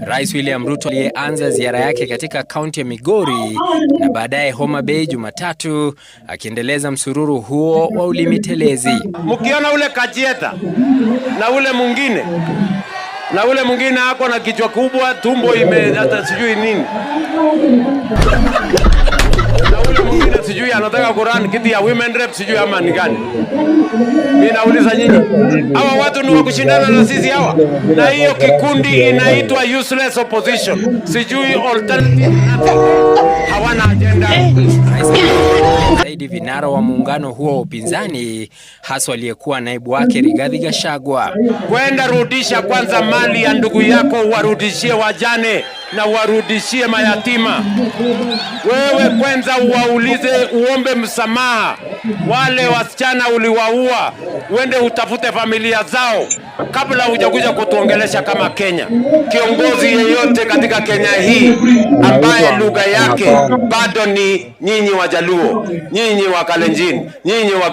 Rais William Ruto aliyeanza ziara yake katika kaunti ya Migori na baadaye Homa Bay Jumatatu, akiendeleza msururu huo wa ulimi telezi. Mkiona ule Kajieta na ule mwingine ako na kichwa kubwa, tumbo hata sijui nini, na ule mwingine sijui anataka kurani kiti ya women rep sijui ama ni gani. Mimi nauliza nyinyi, hawa watu ni wa kushindana na sisi hawa? Na hiyo kikundi inaitwa useless opposition, sijui alternative nothing, hawana agenda. Zaidi vinara wa muungano huo wa upinzani, hasa aliyekuwa naibu wake Rigathi Gachagua, kwenda rudisha kwanza mali ya ndugu yako, warudishie wajane na warudishie mayatima. Wewe kwanza uwaulize, uombe msamaha wale wasichana uliwaua, uende utafute familia zao kabla hujakuja kutuongelesha kama Kenya. Kiongozi yeyote katika Kenya hii ambaye lugha yake bado ni nyinyi Wajaluo, nyinyi wa Kalenjin, nyinyi wa